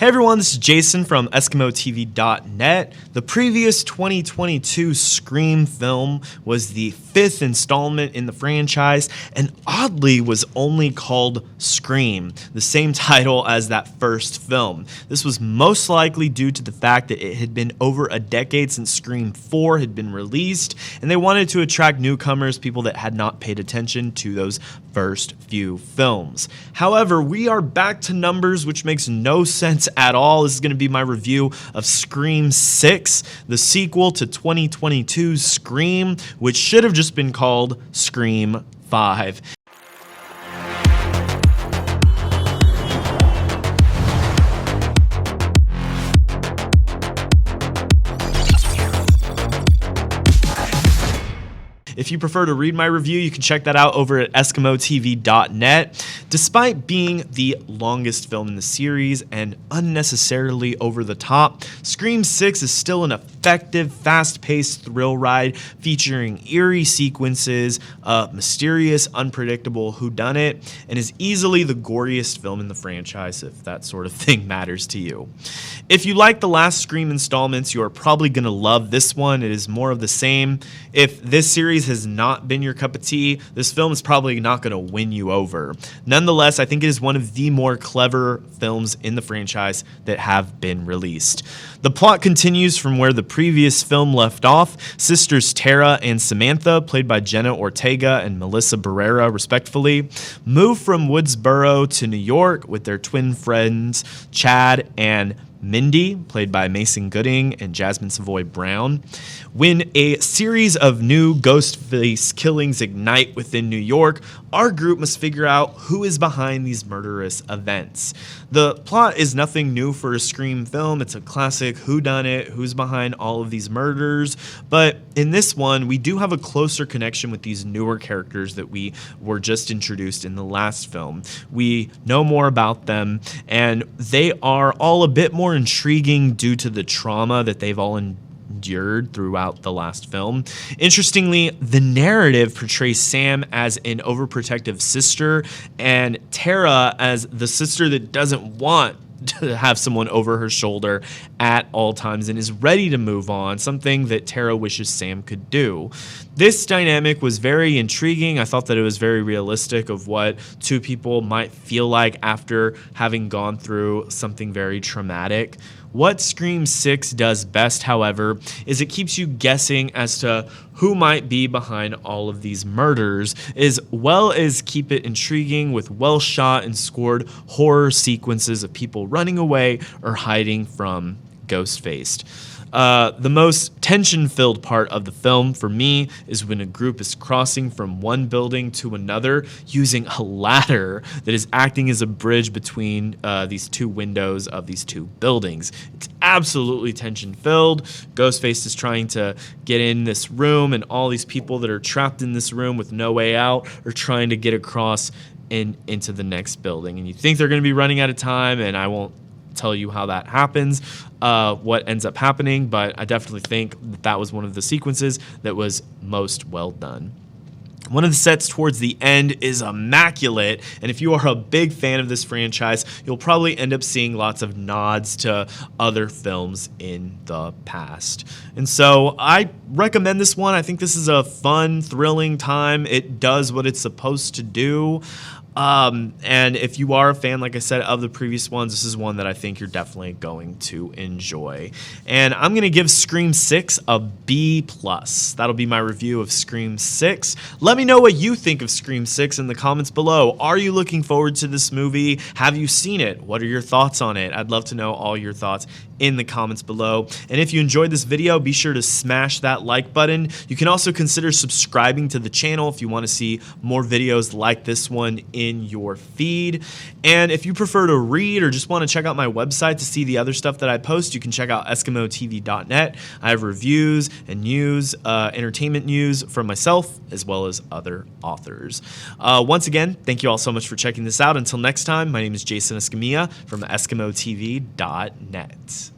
Hey everyone, this is Jason from EskimoTV.net. The previous 2022 Scream film was the 5th installment in the franchise and oddly was only called Scream, the same title as that first film. This was most likely due to the fact that it had been over a decade since Scream 4 had been released, and they wanted to attract newcomers, people that had not paid attention to those first few films. However, we are back to numbers, which makes no sense at all. This is going to be my review of Scream 6, the sequel to 2022's Scream, which should have just been called Scream 5. If you prefer to read my review, you can check that out over at EskimoTV.net. Despite being the longest film in the series and unnecessarily over the top, Scream 6 is still an effective, fast-paced thrill ride featuring eerie sequences, a mysterious, unpredictable whodunit, and is easily the goriest film in the franchise, if that sort of thing matters to you. If you like the last Scream installments, you are probably going to love this one. It is more of the same. If this series has not been your cup of tea, this film is probably not going to win you over. Nonetheless, I think it is one of the more clever films in the franchise that have been released. The plot continues from where the previous film left off. Sisters Tara and Samantha, played by Jenna Ortega and Melissa Barrera respectively, move from Woodsboro to New York with their twin friends Chad and Mindy, played by Mason Gooding and Jasmine Savoy Brown. When a series of new Ghostface killings ignite within New York, our group must figure out who is behind these murderous events. The plot is nothing new for a Scream film. It's a classic whodunit, who's behind all of these murders. But in this one, we do have a closer connection with these newer characters that we were just introduced in the last film. We know more about them, and they are all a bit more intriguing due to the trauma that they've all endured throughout the last film. Interestingly, the narrative portrays Sam as an overprotective sister and Tara as the sister that doesn't want to have someone over her shoulder at all times and is ready to move on, something that Tara wishes Sam could do. This dynamic was very intriguing. I thought that it was very realistic of what two people might feel like after having gone through something very traumatic. What Scream 6 does best, however, is it keeps you guessing as to who might be behind all of these murders, as well as keep it intriguing with well-shot and scored horror sequences of people running away or hiding from Ghostface. The most tension-filled part of the film for me is when a group is crossing from one building to another using a ladder that is acting as a bridge between these two windows of these two buildings. It's absolutely tension-filled. Ghostface is trying to get in this room, and all these people that are trapped in this room with no way out are trying to get across into the next building. And you think they're going to be running out of time, and I won't tell you how that happens, what ends up happening, but I definitely think that was one of the sequences that was most well done. One of the sets towards the end is immaculate, and if you are a big fan of this franchise, you'll probably end up seeing lots of nods to other films in the past. And so I recommend this one. I think this is a fun, thrilling time. It does what it's supposed to do. And if you are a fan, like I said, of the previous ones, this is one that I think you're definitely going to enjoy. And I'm going to give Scream 6 a B+. That'll be my review of Scream 6. Let me know what you think of Scream 6 in the comments below. Are you looking forward to this movie? Have you seen it? What are your thoughts on it? I'd love to know all your thoughts in the comments below. And if you enjoyed this video, be sure to smash that like button. You can also consider subscribing to the channel if you want to see more videos like this one in your feed. And if you prefer to read or just want to check out my website to see the other stuff that I post, you can check out EskimoTV.net. I have reviews and news, entertainment news from myself as well as other authors. Once again, thank you all so much for checking this out. Until next time, my name is Jason Escamilla from EskimoTV.net.